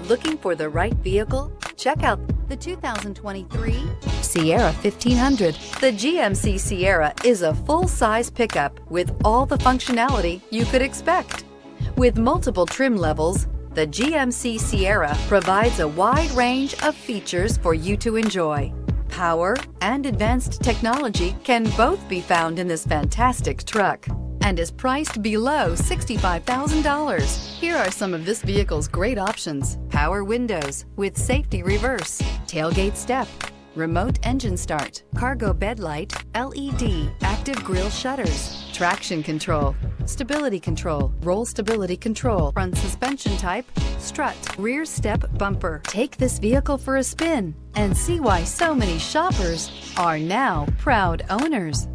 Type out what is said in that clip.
Looking for the right vehicle? Check out the 2023 Sierra 1500. The GMC Sierra is a full-size pickup with all the functionality you could expect. With multiple trim levels, the GMC Sierra provides a wide range of features for you to enjoy. Power and advanced technology can both be found in this fantastic truck and is priced below $65,000. Here are some of this vehicle's great options: power windows with safety reverse, tailgate step, remote engine start, cargo bed light, LED, active grille shutters, traction control, stability control, roll stability control, front suspension type, strut, rear step bumper. Take this vehicle for a spin and see why so many shoppers are now proud owners.